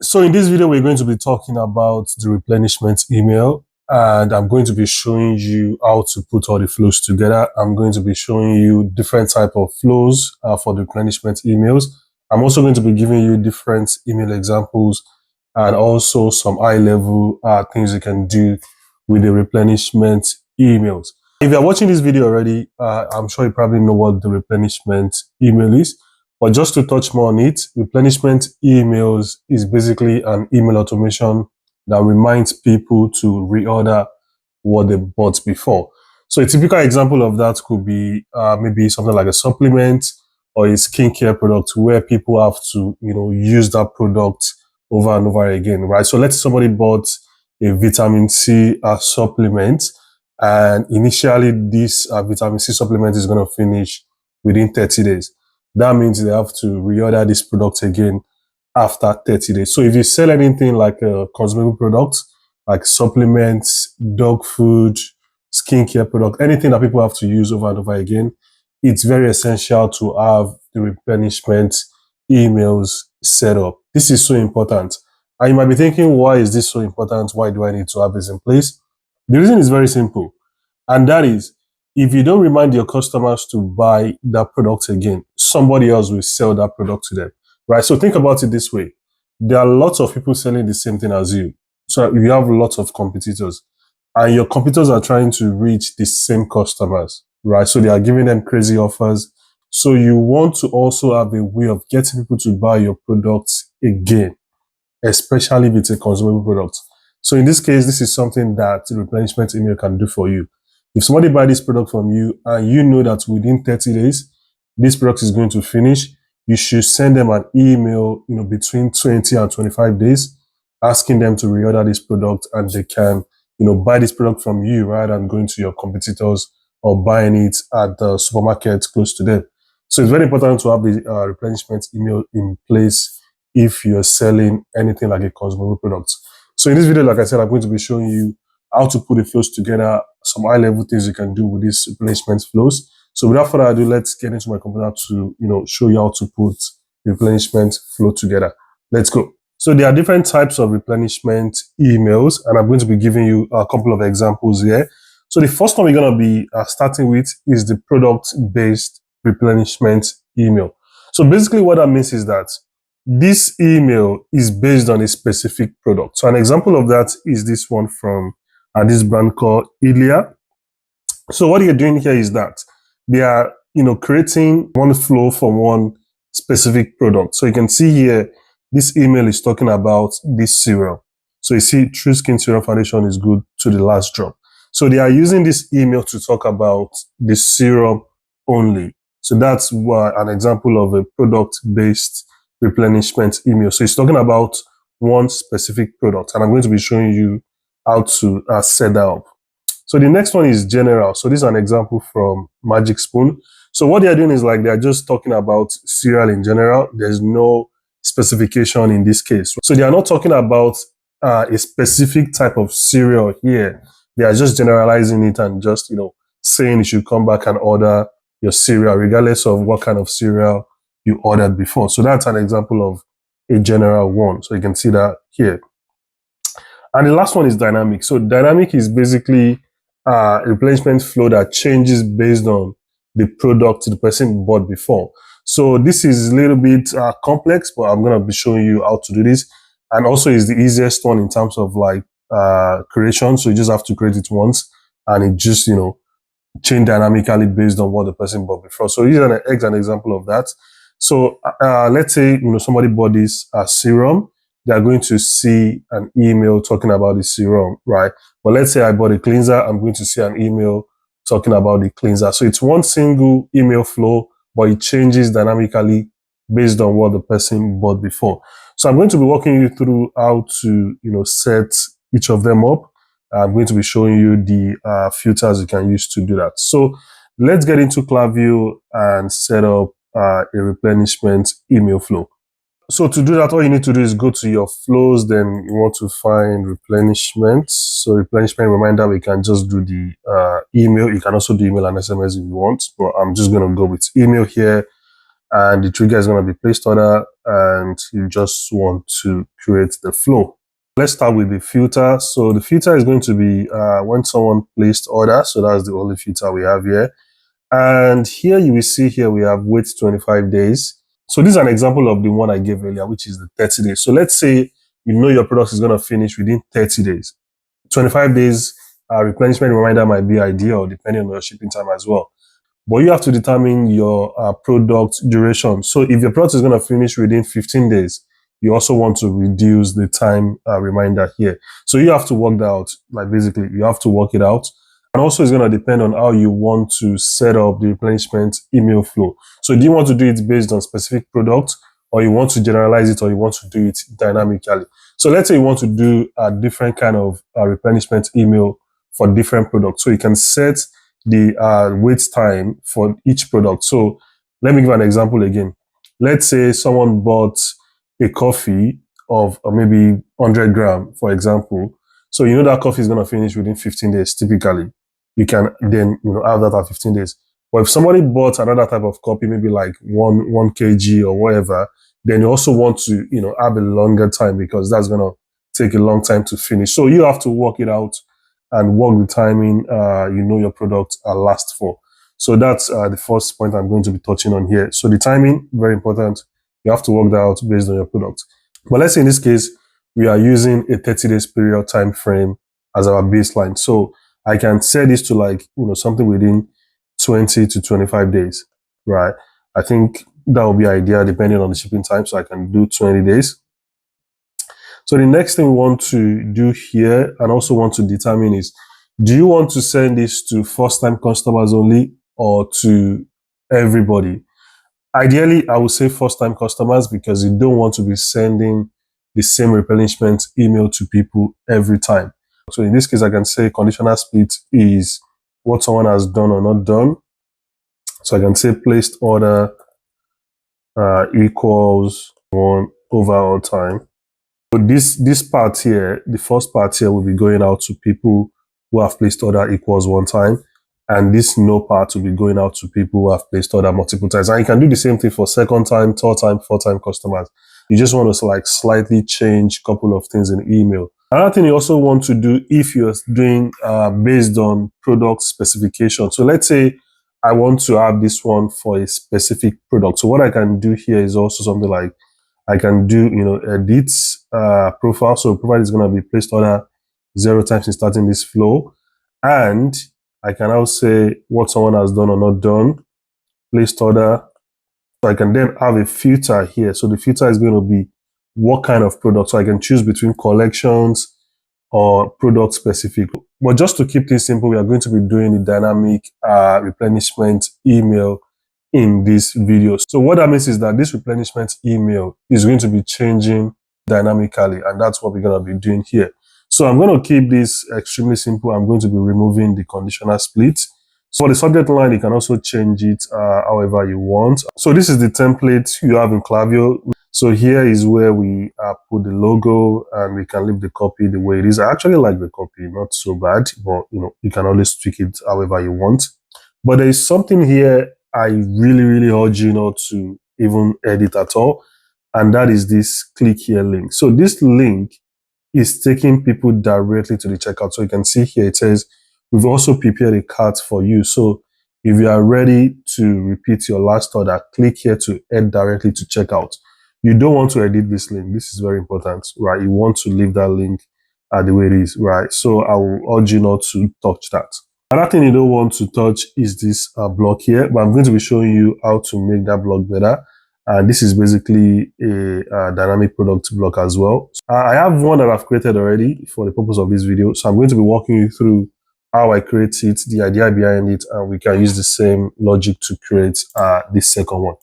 So in this video, we're going to be talking about the replenishment email, and I'm going to be showing you how to put all the flows together. I'm going to be showing you different type of flows for the replenishment emails. I'm also going to be giving you different email examples and also some high-level things you can do with the replenishment emails. If you're watching this video already, I'm sure you probably know what the replenishment email is. But just to touch more on it, replenishment emails is basically an email automation that reminds people to reorder what they bought before. So a typical example of that could be maybe something like a supplement or a skincare product where people have to, use that product over and over again, right? So let's say somebody bought a vitamin C supplement, and initially this vitamin C supplement is going to finish within 30 days. That means they have to reorder this product again after 30 days. So if you sell anything like a consumable product, like supplements, dog food, skincare product, anything that people have to use over and over again, it's very essential to have the replenishment emails set up. This is so important. And you might be thinking, why is this so important? Why do I need to have this in place? The reason is very simple. And that is, if you don't remind your customers to buy that product again, somebody else will sell that product to them, right? So think about it this way. There are lots of people selling the same thing as you. So you have lots of competitors, and your competitors are trying to reach the same customers, right? So they are giving them crazy offers. So you want to also have a way of getting people to buy your products again, especially if it's a consumable product. So in this case, this is something that the replenishment email can do for you. If somebody buys this product from you and you know that within 30 days, this product is going to finish, you should send them an email, between 20 and 25 days, asking them to reorder this product, and they can, buy this product from you rather than going to your competitors or buying it at the supermarket close to them. So it's very important to have the replenishment email in place if you're selling anything like a consumable product. So in this video, like I said, I'm going to be showing you how to put the flows together, some high-level things you can do with these replenishment flows. So without further ado, let's get into my computer to, show you how to put replenishment flow together. Let's go. So there are different types of replenishment emails, and I'm going to be giving you a couple of examples here. So the first one we're going to be starting with is the product-based replenishment email. So basically what that means is that this email is based on a specific product. So an example of that is this one from this brand called Ilia. So what you're doing here is that they are, creating one flow from one specific product. So you can see here, this email is talking about this serum. So you see, True Skin Serum Foundation is good to the last drop. So they are using this email to talk about the serum only. So that's an example of a product-based replenishment email. So it's talking about one specific product, and I'm going to be showing you how to set that up. So the next one is general. So this is an example from Magic Spoon. So what they're doing is like they're just talking about cereal in general. There's no specification in this case. So they are not talking about a specific type of cereal here. They are just generalizing it and just, saying you should come back and order your cereal regardless of what kind of cereal you ordered before. So that's an example of a general one. So you can see that here. And the last one is dynamic. So dynamic is basically a replenishment flow that changes based on the product the person bought before. So this is a little bit complex, but I'm going to be showing you how to do this. And also is the easiest one in terms of like creation. So you just have to create it once, and it just, change dynamically based on what the person bought before. So here's an example of that. So let's say, somebody bought this serum. They are going to see an email talking about the serum, right? But let's say I bought a cleanser. I'm going to see an email talking about the cleanser. So it's one single email flow, but it changes dynamically based on what the person bought before. So I'm going to be walking you through how to, set each of them up. I'm going to be showing you the filters you can use to do that. So let's get into Klaviyo and set up a replenishment email flow. So to do that, all you need to do is go to your flows, then you want to find replenishment. So replenishment reminder, we can just do the email. You can also do email and SMS if you want, but I'm just going to go with email here. And the trigger is going to be placed order. and you just want to create the flow. Let's start with the filter. So the filter is going to be when someone placed order. So that's the only filter we have here. And here you will see here we have wait 25 days. So this is an example of the one I gave earlier, which is the 30 days. So let's say you know your product is going to finish within 30 days. 25 days replenishment reminder might be ideal depending on your shipping time as well. But you have to determine your product duration. So if your product is going to finish within 15 days, you also want to reduce the time reminder here. So you have to work that out. Like basically, you have to work it out. And also it's going to depend on how you want to set up the replenishment email flow. So do you want to do it based on specific products, or you want to generalize it, or you want to do it dynamically? So let's say you want to do a different kind of replenishment email for different products. So you can set the wait time for each product. So let me give an example again. Let's say someone bought a coffee of maybe 100 grams, for example. So you know that coffee is going to finish within 15 days typically. You can then have that at 15 days. But if somebody bought another type of coffee, maybe like 1 kg or whatever, then you also want to have a longer time, because that's going to take a long time to finish. So you have to work it out and work the timing your product lasts for. So that's the first point I'm going to be touching on here. So the timing, very important. You have to work that out based on your product. But let's say in this case, we are using a 30 days period time frame as our baseline. So I can set this to something within 20 to 25 days, right? I think that will be ideal depending on the shipping time. So I can do 20 days. So the next thing we want to do here and also want to determine is, do you want to send this to first-time customers only or to everybody? Ideally, I would say first-time customers, because you don't want to be sending the same replenishment email to people every time. So in this case, I can say conditional split is what someone has done or not done. So I can say placed order equals 1 over all time. So this part here, the first part here, will be going out to people who have placed order equals 1 time. And this no part will be going out to people who have placed order multiple times. And you can do the same thing for second time, third time, fourth time customers. You just want to slightly change a couple of things in email. Another thing you also want to do if you're doing based on product specification. So let's say I want to have this one for a specific product. So what I can do here is also something like, I can do, edit profile. So profile is going to be placed order 0 times in starting this flow. And I can now say what someone has done or not done, placed order. So I can then have a filter here. So the filter is going to be what kind of product. So I can choose between collections or product specific. But just to keep things simple, we are going to be doing the dynamic replenishment email in this video. So what that means is that this replenishment email is going to be changing dynamically, and that's what we're going to be doing here. So I'm going to keep this extremely simple. I'm going to be removing the conditional split. So for the subject line, you can also change it however you want. So this is the template you have in Klaviyo. So here is where we put the logo, and we can leave the copy the way it is. I actually like the copy, not so bad, but you can always tweak it however you want. But there is something here I really urge you not to even edit at all, and that is this click here link. So this link is taking people directly to the checkout. So you can see here it says we've also prepared a cart for you. So if you are ready to repeat your last order, click here to head directly to checkout. You don't want to edit this link. This is very important, right? You want to leave that link the way it is, right? So I will urge you not to touch that. Another thing you don't want to touch is this block here, but I'm going to be showing you how to make that block better. And this is basically a dynamic product block as well. I have one that I've created already for the purpose of this video. So I'm going to be walking you through how I create it, the idea behind it, and we can use the same logic to create this second one.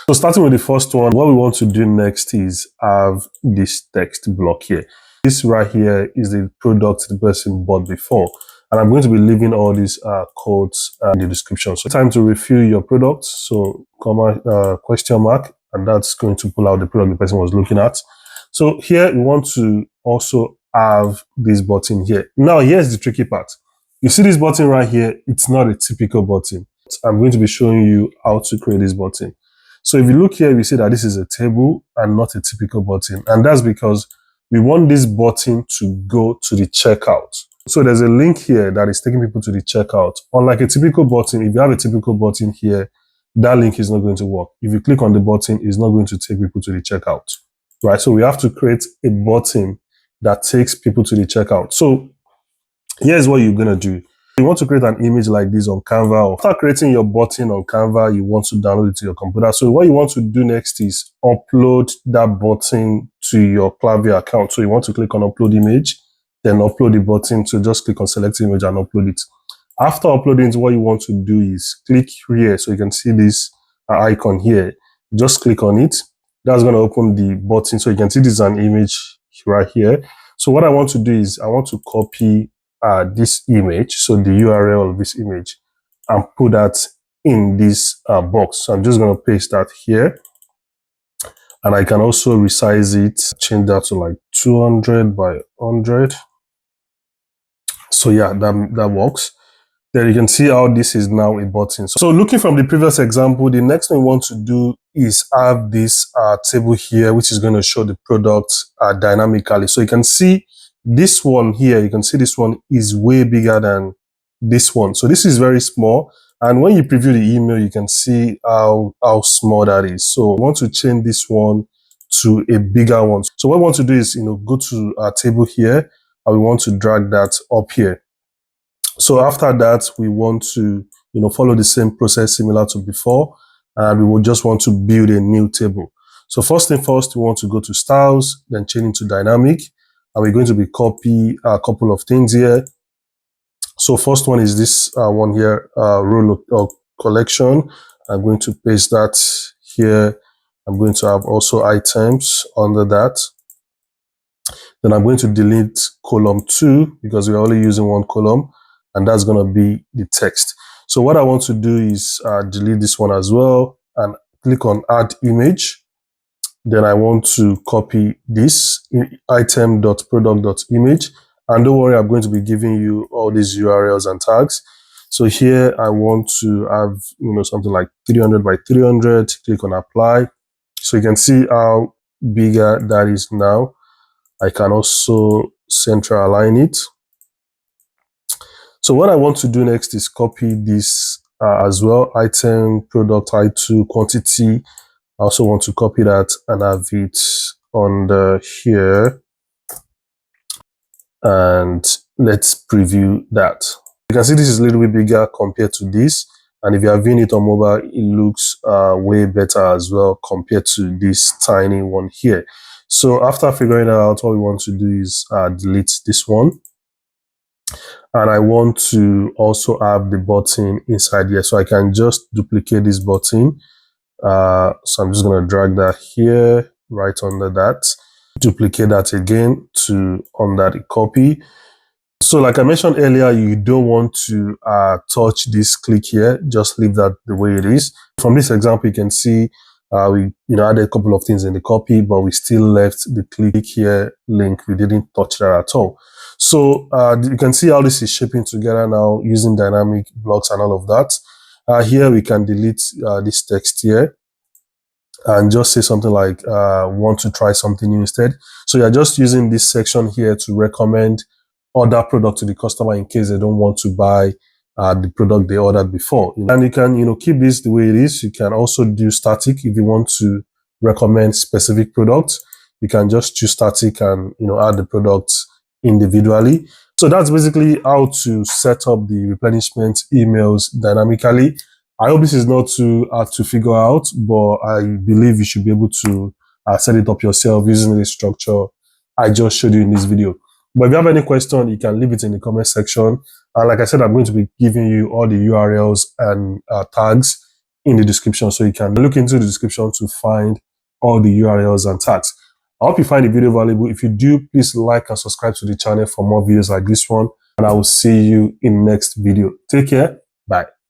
So starting with the first one, what we want to do next is have this text block here. This right here is the product the person bought before. And I'm going to be leaving all these codes in the description. So time to refill your product. So comma, question mark, and that's going to pull out the product the person was looking at. So here we want to also have this button here. Now here's the tricky part. You see this button right here, it's not a typical button. I'm going to be showing you how to create this button. So if you look here, we see that this is a table and not a typical button. And that's because we want this button to go to the checkout. So there's a link here that is taking people to the checkout. Unlike a typical button, if you have a typical button here, that link is not going to work. If you click on the button, it's not going to take people to the checkout, right? So we have to create a button that takes people to the checkout. So here's what you're going to do. You want to create an image like this on Canva. After creating your button on Canva, you want to download it to your computer. So what you want to do next is upload that button to your Klaviyo account. So you want to click on upload image, then upload the button. So just click on select image and upload it. After uploading it, what you want to do is click here. So you can see this icon here. Just click on it. That's going to open the button. So you can see this is an image right here. So what I want to do is I want to copy this image, so the URL of this image, and put that in this box. So I'm just going to paste that here, and I can also resize it, change that to like 200 by 100. So yeah, that works. There you can see how this is now a button. So looking from the previous example, the next thing we want to do is have this table here, which is going to show the product dynamically. So you can see this one here, you can see this one is way bigger than this one. So this is very small. And when you preview the email, you can see how small that is. So we want to change this one to a bigger one. So what we want to do is, go to our table here, and we want to drag that up here. So after that, we want to, follow the same process similar to before, and we will just want to build a new table. So first thing first, we want to go to styles, then change into dynamic, and we're going to be copy a couple of things here. So first one is this one here, row collection. I'm going to paste that here. I'm going to have also items under that. Then I'm going to delete column 2 because we're only using one column, and that's going to be the text. So what I want to do is delete this one as well and click on add image. Then I want to copy this item.product.image. And don't worry, I'm going to be giving you all these URLs and tags. So here I want to have, something like 300 by 300, click on apply. So you can see how bigger that is now. I can also center align it. So what I want to do next is copy this as well, item, product, item, quantity. I also want to copy that and have it under here. And let's preview that. You can see this is a little bit bigger compared to this. And if you are viewing it on mobile, it looks way better as well compared to this tiny one here. So after figuring out, what we want to do is delete this one. And I want to also have the button inside here. So I can just duplicate this button. So I'm just going to drag that here, right under that. Duplicate that again to under the copy. So like I mentioned earlier, you don't want to touch this click here. Just leave that the way it is. From this example, you can see we added a couple of things in the copy, but we still left the click here link. We didn't touch that at all. So you can see how this is shaping together now using dynamic blocks and all of that. Here we can delete this text here and just say something like want to try something new instead. So you're just using this section here to recommend other product to the customer in case they don't want to buy the product they ordered before. And you can keep this the way it is. You can also do static if you want to recommend specific products. You can just choose static and add the products individually. So that's basically how to set up the replenishment emails dynamically. I hope this is not too hard to figure out, but I believe you should be able to set it up yourself using the structure I just showed you in this video. But if you have any question, you can leave it in the comment section. And like I said, I'm going to be giving you all the URLs and tags in the description, so you can look into the description to find all the URLs and tags. I hope you find the video valuable. If you do, please like and subscribe to the channel for more videos like this one. And I will see you in the next video. Take care. Bye.